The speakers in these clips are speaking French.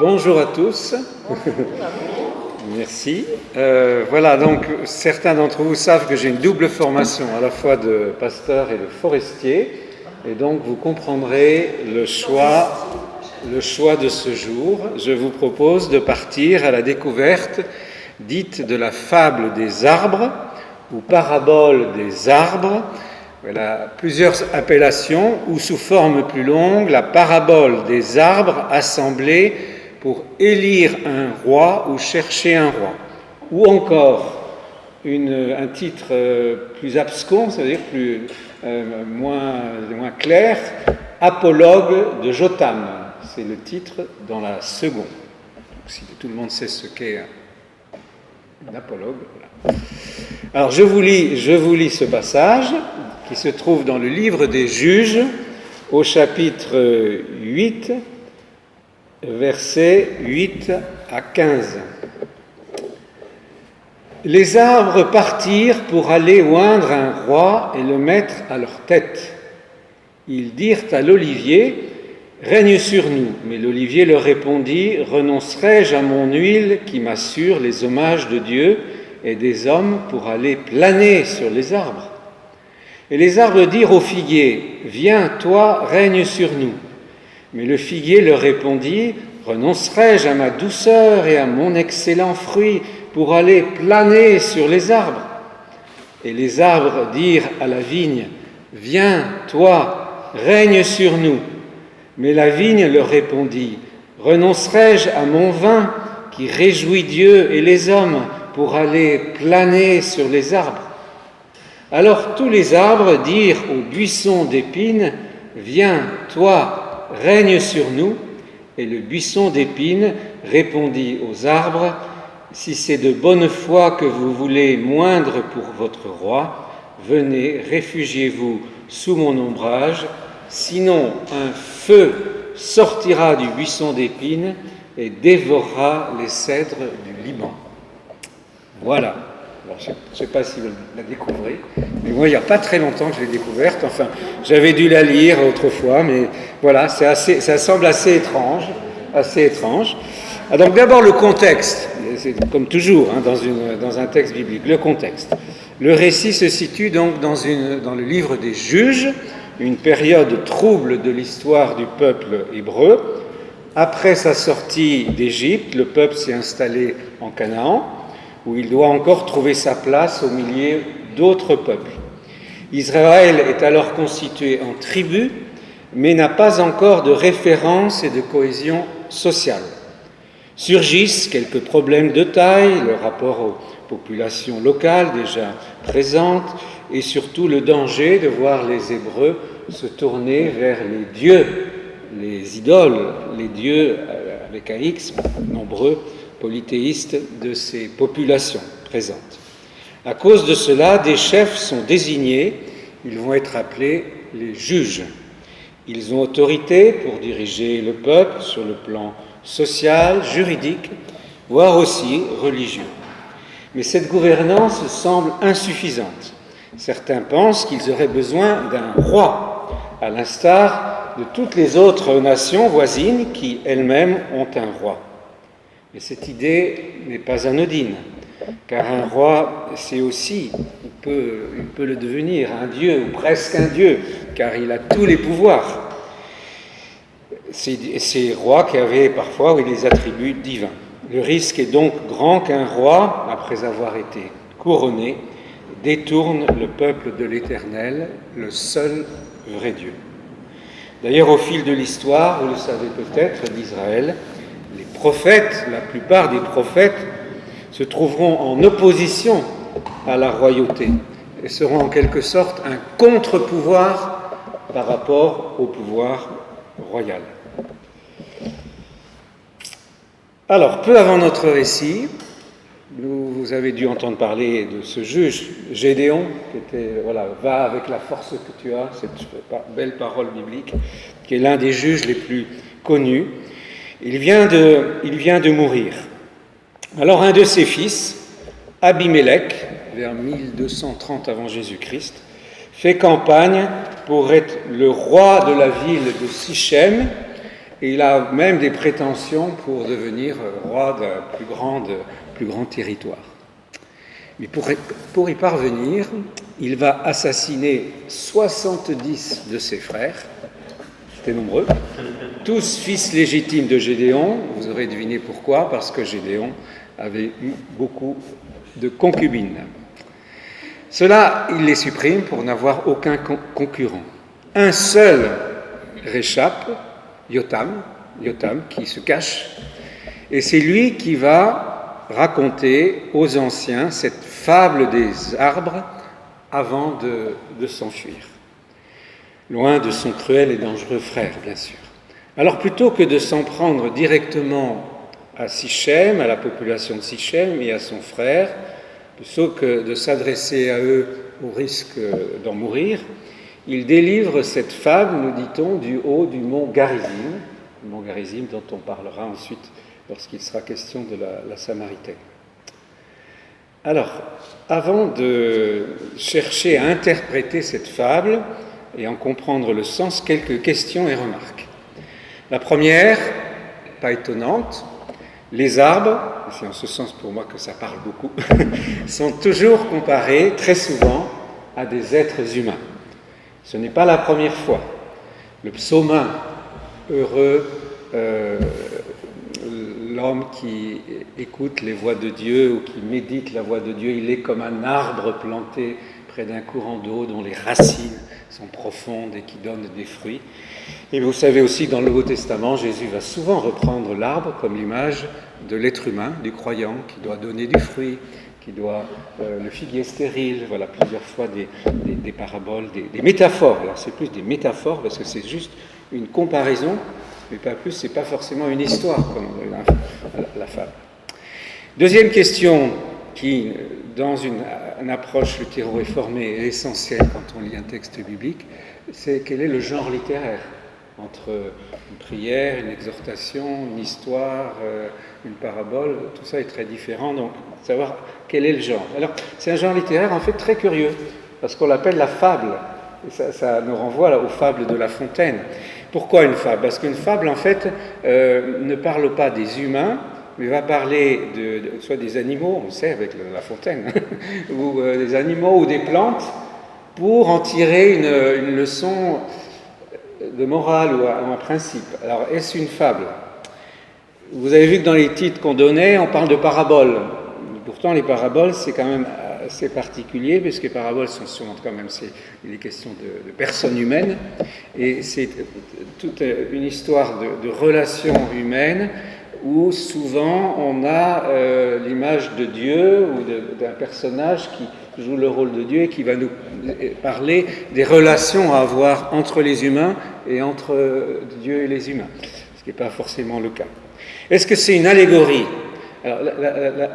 Bonjour à tous. Merci. Voilà, donc certains d'entre vous savent que j'ai une double formation, à la fois de pasteur et de forestier, et donc vous comprendrez le choix de ce jour. Je vous propose de partir à la découverte dite de la fable des arbres, ou parabole des arbres. Voilà, plusieurs appellations, ou sous forme plus longue, la parabole des arbres assemblés pour élire un roi ou chercher un roi. Ou encore, un titre plus abscon, c'est-à-dire moins clair, Apologue de Jotham. C'est le titre dans la seconde. Donc, si tout le monde sait ce qu'est un apologue, voilà. Alors, je vous lis ce passage qui se trouve dans le livre des Juges, au chapitre 8, versets 8 à 15. Les arbres partirent pour aller oindre un roi et le mettre à leur tête. Ils dirent à l'olivier : « Règne sur nous ». Mais l'olivier leur répondit : « Renoncerai-je à mon huile qui m'assure les hommages de Dieu et des hommes pour aller planer sur les arbres ?» Et les arbres dirent au figuier : « Viens, toi, règne sur nous ». Mais le figuier leur répondit : « Renoncerai-je à ma douceur et à mon excellent fruit pour aller planer sur les arbres ?» Et les arbres dirent à la vigne : « Viens, toi, règne sur nous. » Mais la vigne leur répondit : « Renoncerai-je à mon vin qui réjouit Dieu et les hommes pour aller planer sur les arbres ?» Alors tous les arbres dirent au buisson d'épines : « Viens, toi, règne sur nous. » Et le buisson d'épines répondit aux arbres : « Si c'est de bonne foi que vous voulez moindre pour votre roi, venez, réfugiez-vous sous mon ombrage, sinon un feu sortira du buisson d'épines et dévorera les cèdres du Liban. » Voilà. Alors, je ne sais pas si vous la découvrez, mais moi, il n'y a pas très longtemps que je l'ai découverte. Enfin, j'avais dû la lire autrefois, mais voilà, ça semble assez étrange. Ah, donc d'abord le contexte, c'est comme toujours dans un texte biblique, le contexte. Le récit se situe donc dans le livre des Juges, une période trouble de l'histoire du peuple hébreu. Après sa sortie d'Égypte, le peuple s'est installé en Canaan, où il doit encore trouver sa place au milieu d'autres peuples. Israël est alors constitué en tribus, mais n'a pas encore de référence et de cohésion sociale. Surgissent quelques problèmes de taille, le rapport aux populations locales déjà présentes, et surtout le danger de voir les Hébreux se tourner vers les dieux, les idoles, les dieux avec un X, nombreux, polythéistes de ces populations présentes. À cause de cela, des chefs sont désignés, ils vont être appelés les juges. Ils ont autorité pour diriger le peuple sur le plan social, juridique, voire aussi religieux. Mais cette gouvernance semble insuffisante. Certains pensent qu'ils auraient besoin d'un roi, à l'instar de toutes les autres nations voisines qui elles-mêmes ont un roi. Mais cette idée n'est pas anodine, car un roi, c'est aussi, il peut le devenir, un dieu, ou presque un dieu, car il a tous les pouvoirs. Ces rois qui avaient parfois des attributs divins. Le risque est donc grand qu'un roi, après avoir été couronné, détourne le peuple de l'Éternel, le seul vrai Dieu. D'ailleurs, au fil de l'histoire, vous le savez peut-être, d'Israël, les prophètes, la plupart des prophètes, se trouveront en opposition à la royauté et seront en quelque sorte un contre-pouvoir par rapport au pouvoir royal. Alors, peu avant notre récit, vous avez dû entendre parler de ce juge, Gédéon, qui était, va avec la force que tu as, cette belle parole biblique, qui est l'un des juges les plus connus. Il vient de mourir. Alors un de ses fils, Abimélec, vers 1230 avant Jésus-Christ, fait campagne pour être le roi de la ville de Sichem Et il a même des prétentions pour devenir roi d'un plus grand territoire. Mais pour y parvenir, il va assassiner 70 de ses frères, c'était nombreux, tous fils légitimes de Gédéon. Vous aurez deviné pourquoi, parce que Gédéon avait eu beaucoup de concubines. Cela, il les supprime pour n'avoir aucun concurrent. Un seul réchappe, Yotam, qui se cache, et c'est lui qui va raconter aux anciens cette fable des arbres avant de s'enfuir, loin de son cruel et dangereux frère, bien sûr. Alors plutôt que de s'en prendre directement à Sichem, à la population de Sichem et à son frère, plutôt que de s'adresser à eux au risque d'en mourir, il délivre cette fable, nous dit-on, du haut du mont Garizim, le mont Garizim dont on parlera ensuite lorsqu'il sera question de la Samaritaine. Alors, avant de chercher à interpréter cette fable et en comprendre le sens, quelques questions et remarques. La première, pas étonnante, les arbres, c'est en ce sens pour moi que ça parle beaucoup, sont toujours comparés, très souvent, à des êtres humains. Ce n'est pas la première fois. Le psaume 1, heureux l'homme qui écoute les voix de Dieu ou qui médite la voix de Dieu, il est comme un arbre planté près d'un courant d'eau dont les racines sont profondes et qui donnent des fruits. Et vous savez aussi, dans le Nouveau Testament, Jésus va souvent reprendre l'arbre comme l'image de l'être humain, du croyant, qui doit donner du fruit, qui doit le figuier stérile, voilà plusieurs fois des paraboles, des métaphores. Alors c'est plus des métaphores parce que c'est juste une comparaison, mais pas plus, c'est pas forcément une histoire comme la fable. Deuxième question qui, dans une approche luthéro-réformée, est essentielle quand on lit un texte biblique, c'est quel est le genre littéraire entre une prière, une exhortation, une histoire, une parabole, tout ça est très différent, donc savoir quel est le genre. Alors, c'est un genre littéraire en fait très curieux, parce qu'on l'appelle la fable, et ça nous renvoie aux fables de La Fontaine. Pourquoi une fable ? Parce qu'une fable, en fait, ne parle pas des humains, mais va parler soit des animaux, on sait avec La Fontaine, ou des animaux ou des plantes, pour en tirer une leçon de morale ou un principe. Alors, est-ce une fable ? Vous avez vu que dans les titres qu'on donnait, on parle de paraboles. Pourtant, les paraboles, c'est quand même assez particulier, puisque les paraboles sont souvent, quand même, il est question de personnes humaines, et c'est toute une histoire de relations humaines, où souvent on a l'image de Dieu ou d'un personnage qui joue le rôle de Dieu et qui va nous parler des relations à avoir entre les humains et entre Dieu et les humains, ce qui n'est pas forcément le cas. Est-ce que c'est une allégorie ? Alors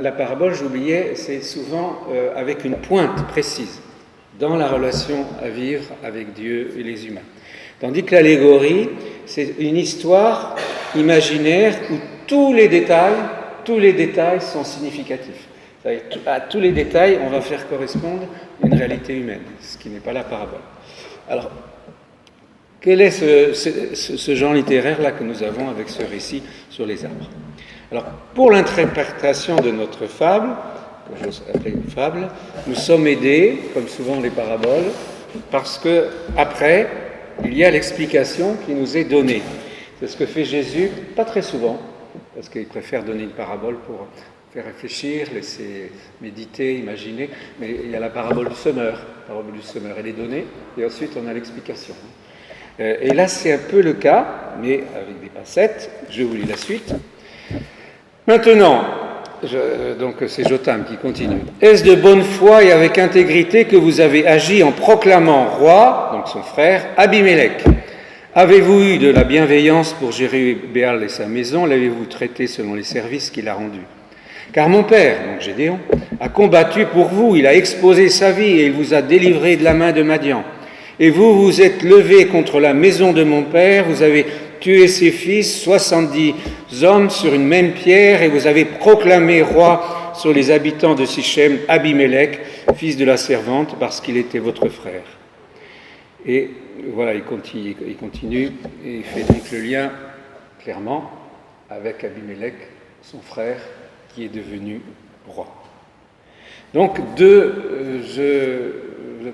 la parabole, j'oubliais, c'est souvent avec une pointe précise dans la relation à vivre avec Dieu et les humains. Tandis que l'allégorie, c'est une histoire imaginaire où tous les détails sont significatifs. C'est-à-dire, à tous les détails, on va faire correspondre une réalité humaine, ce qui n'est pas la parabole. Alors, quel est ce genre littéraire-là que nous avons avec ce récit sur les arbres ? Alors, pour l'interprétation de notre fable, que j'ose appeler une fable, nous sommes aidés, comme souvent les paraboles, parce que après, il y a l'explication qui nous est donnée. C'est ce que fait Jésus, pas très souvent, parce qu'il préfère donner une parabole pour faire réfléchir, laisser méditer, imaginer, mais il y a la parabole du semeur. La parabole du semeur, elle est donnée, et ensuite on a l'explication. Et là, c'est un peu le cas, mais avec des pincettes. Je vous lis la suite. Maintenant, donc c'est Jotam qui continue. « Est-ce de bonne foi et avec intégrité que vous avez agi en proclamant roi, donc son frère, Abimélec ? Avez-vous eu de la bienveillance pour Jérubbéal et sa maison ? L'avez-vous traité selon les services qu'il a rendus ? Car mon père, donc Gédéon, a combattu pour vous, il a exposé sa vie et il vous a délivré de la main de Madian. Et vous vous êtes levé contre la maison de mon père, vous avez tué ses fils, 70 hommes sur une même pierre, et vous avez proclamé roi sur les habitants de Sichem, Abimélec, fils de la servante, parce qu'il était votre frère. » Et voilà, il continue et il fait donc le lien clairement avec Abimélec, son frère, qui est devenu roi. Donc, je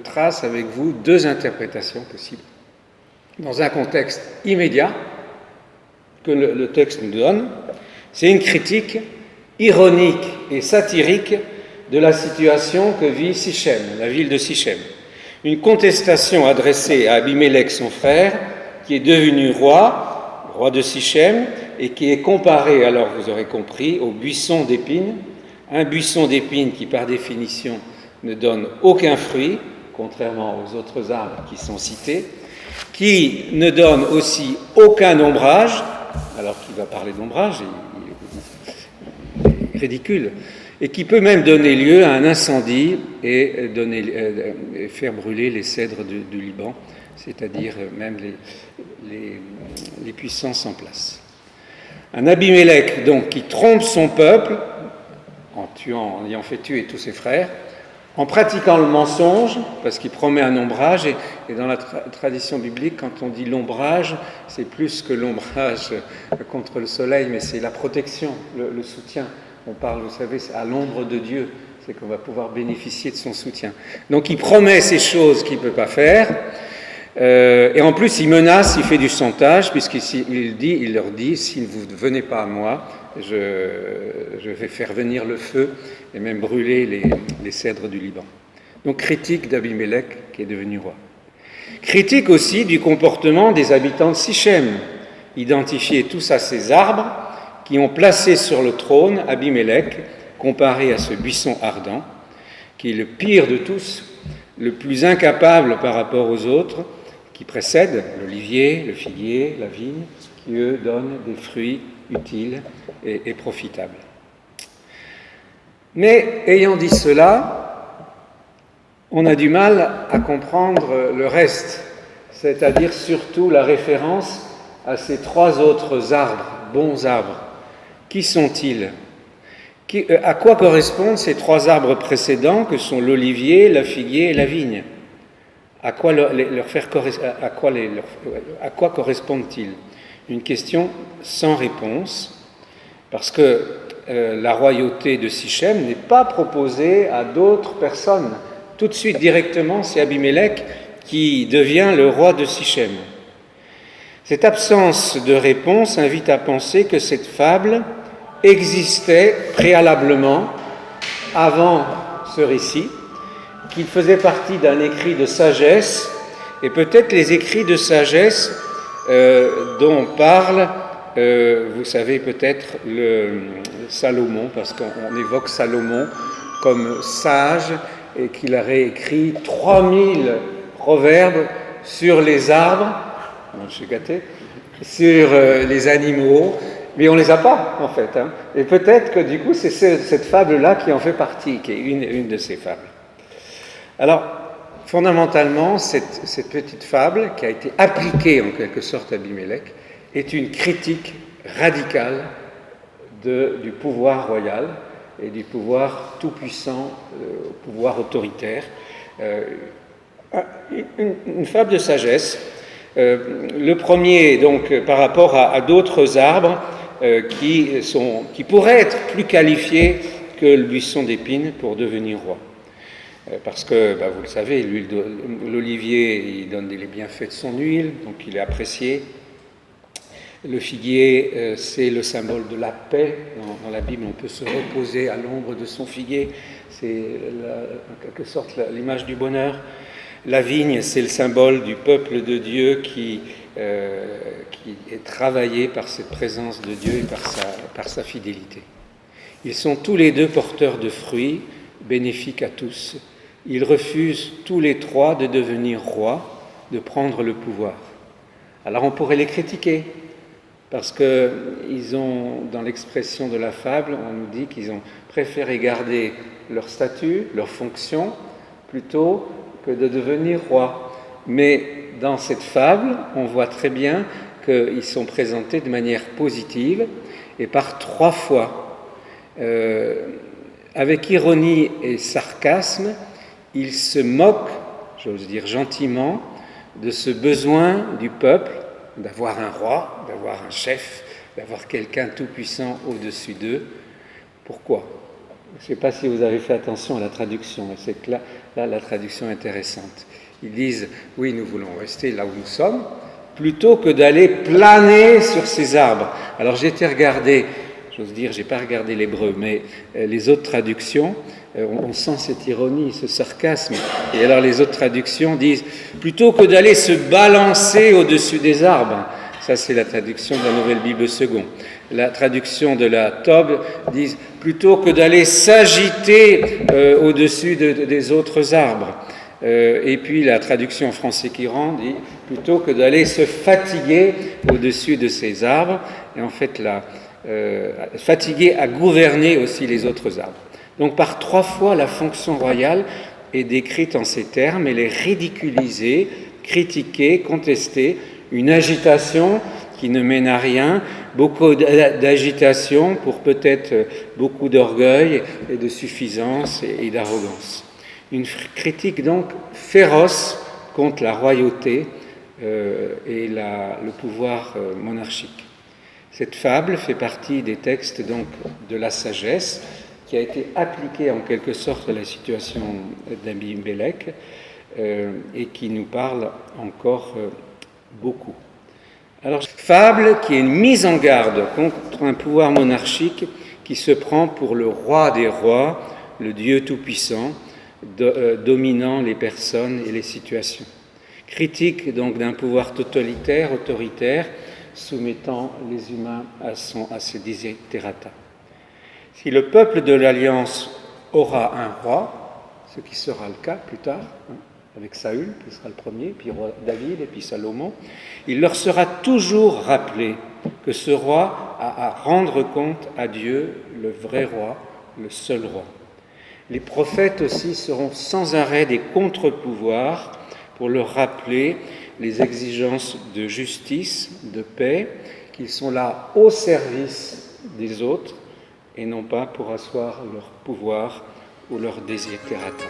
trace avec vous deux interprétations possibles. Dans un contexte immédiat que le texte nous donne, c'est une critique ironique et satirique de la situation que vit Sichem, la ville de Sichem. Une contestation adressée à Abimélec, son frère, qui est devenu roi de Sichem, et qui est comparé, alors vous aurez compris, au buisson d'épines, un buisson d'épines qui par définition ne donne aucun fruit, contrairement aux autres arbres qui sont cités, qui ne donne aussi aucun ombrage, alors qu'il va parler d'ombrage, il est ridicule, et qui peut même donner lieu à un incendie et faire brûler les cèdres du Liban, c'est-à-dire même les puissances en place. Un Abimélec, donc, qui trompe son peuple en ayant fait tuer tous ses frères, en pratiquant le mensonge, parce qu'il promet un ombrage, et dans la tradition biblique, quand on dit l'ombrage, c'est plus que l'ombrage contre le soleil, mais c'est la protection, le soutien. On parle, vous savez, à l'ombre de Dieu, c'est qu'on va pouvoir bénéficier de son soutien. Donc il promet ces choses qu'il ne peut pas faire, et en plus il menace, il fait du chantage, puisqu'il leur dit, si vous ne venez pas à moi, je vais faire venir le feu et même brûler les cèdres du Liban. Donc critique d'Abimélec qui est devenu roi. Critique aussi du comportement des habitants de Sichem, identifiés tous à ces arbres qui ont placé sur le trône Abimélec, comparé à ce buisson ardent, qui est le pire de tous, le plus incapable par rapport aux autres, qui précèdent l'olivier, le figuier, la vigne, qui eux donnent des fruits utiles et profitables. Mais ayant dit cela, on a du mal à comprendre le reste, c'est-à-dire surtout la référence à ces trois autres arbres, bons arbres. Qui sont-ils ? À quoi correspondent ces trois arbres précédents que sont l'olivier, la figuier et la vigne ? À quoi correspondent-ils ? Une question sans réponse, parce que la royauté de Sichem n'est pas proposée à d'autres personnes. Tout de suite, directement, c'est Abimélec qui devient le roi de Sichem. Cette absence de réponse invite à penser que cette fable existait préalablement, avant ce récit, qu'il faisait partie d'un écrit de sagesse, et peut-être les écrits de sagesse dont parle, vous savez peut-être, Salomon, parce qu'on évoque Salomon comme sage, et qu'il aurait écrit 3000 proverbes sur les arbres, je suis gâté, sur les animaux, mais on ne les a pas, en fait. Et peut-être que, du coup, c'est cette fable-là qui en fait partie, qui est une de ces fables. Alors, fondamentalement, cette petite fable, qui a été appliquée, en quelque sorte, à Abimélec, est une critique radicale du pouvoir royal et du pouvoir tout-puissant, pouvoir autoritaire. Une fable de sagesse. Le premier, donc, par rapport à d'autres arbres qui pourraient être plus qualifiés que le buisson d'épines pour devenir roi. Parce que, vous le savez, l'olivier, il donne les bienfaits de son huile, donc il est apprécié. Le figuier, c'est le symbole de la paix. Dans la Bible, on peut se reposer à l'ombre de son figuier. C'est en quelque sorte l'image du bonheur. La vigne, c'est le symbole du peuple de Dieu qui est travaillé par cette présence de Dieu et par sa fidélité. Ils sont tous les deux porteurs de fruits, bénéfiques à tous. Ils refusent tous les trois de devenir rois, de prendre le pouvoir. Alors on pourrait les critiquer, parce qu'ils ont, dans l'expression de la fable, on nous dit qu'ils ont préféré garder leur statut, leur fonction, plutôt que de devenir roi. Mais dans cette fable, on voit très bien qu'ils sont présentés de manière positive, et par 3 fois. Avec ironie et sarcasme, ils se moquent, j'ose dire gentiment, de ce besoin du peuple d'avoir un roi, d'avoir un chef, d'avoir quelqu'un tout-puissant au-dessus d'eux. Pourquoi? Je ne sais pas si vous avez fait attention à la traduction, mais c'est que là, la traduction est intéressante. Ils disent, oui, nous voulons rester là où nous sommes, plutôt que d'aller planer sur ces arbres. Alors j'ai été regarder, j'ose dire, je n'ai pas regardé l'hébreu, mais les autres traductions, on sent cette ironie, ce sarcasme. Et alors les autres traductions disent, plutôt que d'aller se balancer au-dessus des arbres, ça c'est la traduction de la Nouvelle Bible Second. La traduction de la Tob dit, plutôt que d'aller s'agiter au-dessus des autres arbres. Et puis la traduction en français qui rend dit, plutôt que d'aller se fatiguer au-dessus de ces arbres, et en fait fatiguer à gouverner aussi les autres arbres. Donc par 3 fois, la fonction royale est décrite en ces termes, elle est ridiculisée, critiquée, contestée, une agitation qui ne mène à rien, beaucoup d'agitation pour peut-être beaucoup d'orgueil et de suffisance et d'arrogance. Une critique donc féroce contre la royauté et le pouvoir monarchique. Cette fable fait partie des textes donc de la sagesse qui a été appliquée en quelque sorte à la situation d'Abimélec et qui nous parle encore beaucoup. Alors, fable qui est une mise en garde contre un pouvoir monarchique qui se prend pour le roi des rois, le Dieu tout-puissant, dominant les personnes et les situations. Critique donc d'un pouvoir totalitaire, autoritaire, soumettant les humains à ses desiderata. Si le peuple de l'Alliance aura un roi, ce qui sera le cas plus tard, avec Saül, qui sera le premier, puis roi David, et puis Salomon, il leur sera toujours rappelé que ce roi a à rendre compte à Dieu, le vrai roi, le seul roi. Les prophètes aussi seront sans arrêt des contre-pouvoirs pour leur rappeler les exigences de justice, de paix, qu'ils sont là au service des autres et non pas pour asseoir leur pouvoir ou leur desiderata.